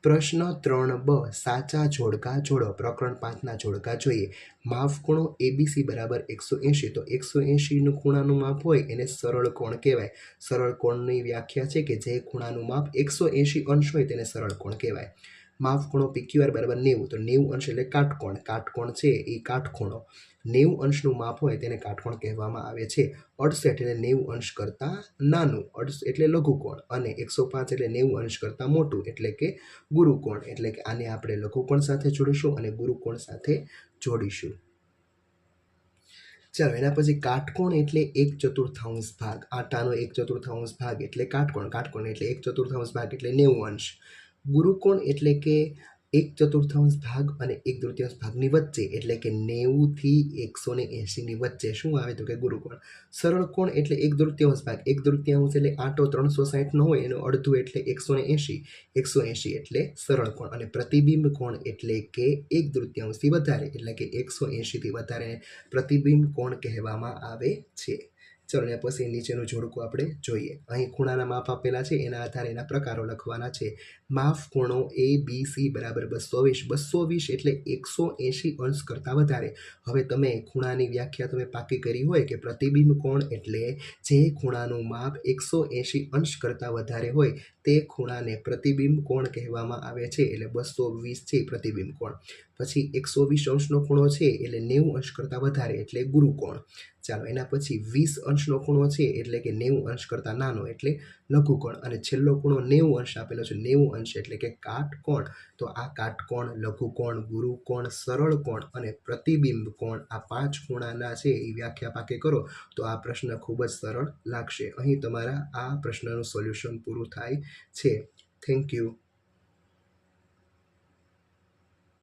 પ્રશ્ન 3 બ સાચા જોડકા જોડો. પ્રકરણ 5ના જોડકા જોઈએ. માપકોણો એબીસી બરાબર 180. તો 180નું ખૂણાનું માપ હોય એને સરળ કોણ કહેવાય. સરળ કોણની વ્યાખ્યા છે કે જે ખૂણાનું માપ 180 અંશ હોય તેને સરળ કોણ કહેવાય. માપકોણો PQR બરાબર 90. તો 90 અંશ એટલે કાટકોણ. કાટકોણ છે એ કાટખૂણો. 90 અંશનું માપ હોય તેને કાટકોણ કહેવામાં આવે છે. 68 એટલે 90 અંશ કરતાં નાનું, 68 એટલે લઘુકોણ, અને 105 એટલે 90 અંશ કરતાં મોટું એટલે કે ગુરુકોણ. એટલે કે આને આપણે લઘુકોણ સાથે જોડીશું અને ગુરુકોણ સાથે જોડીશું. ચાલો, એના પછી કાટકોણ એટલે 1/4 ભાગ. આટાનો 1/4 ભાગ એટલે કાટકોણ. કાટકોણ એટલે 1/4 ભાગ એટલે 90 અંશ. ગુરુકોણ એટલે કે 1/4 ભાગ અને 1/3 ભાગની વચ્ચે એટલે કે 90 થી 180 ની વચ્ચે શું આવે તો કે ગુરુકોણ. સરળ કોણ એટલે 1/3 ભાગ. 1/3 એટલે આંટો 360 નો હોય એનું અડધું એટલે 180. 180 એટલે સરળ કોણ. અને પ્રતિબિંબ કોણ એટલે કે 1/3 થી વધારે એટલે કે 180 થી વધારે પ્રતિબિંબ કોણ કહેવામાં આવે છે. ચલો, ને પછી નીચેનું જોડકું આપણે જોઈએ. અહીં ખૂણાના માપ આપેલા છે, એના આધારે એના પ્રકારો લખવાના છે. માપકોણો ABC બરાબર 220. 220 એટલે 180 અંશ કરતાં વધારે. હવે તમે ખૂણાની વ્યાખ્યા તમે પાકી કરી હોય કે પ્રતિબિંબ કોણ એટલે જે ખૂણાનું માપ 180 અંશ કરતાં વધારે હોય તે ખૂણાને પ્રતિબિંબ કોણ કહેવામાં આવે છે. એટલે 220 છે પ્રતિબિંબ કોણ. પછી 120 અંશનો ખૂણો છે એટલે 90 અંશ કરતાં વધારે એટલે ગુરુકોણ. ચાલો, એના પછી 20 અંશનો ખૂણો છે એટલે કે 90 અંશ કરતાં નાનો એટલે લઘુકોણ. અને છેલ્લો ખૂણો 90 અંશ આપેલો છે. 90 અંશ એટલે કે કાટકોણ. તો આ કાટકોણ, લઘુકોણ, ગુરુકોણ, સરળ કોણ અને પ્રતિબિંબ કોણ, આ 5 ખૂણાના છે એ વ્યાખ્યા પાકે કરો તો આ પ્રશ્ન ખૂબ જ સરળ લાગશે. અહીં તમારા આ પ્રશ્નનું સોલ્યુશન પૂરું થાય છે. Thank you.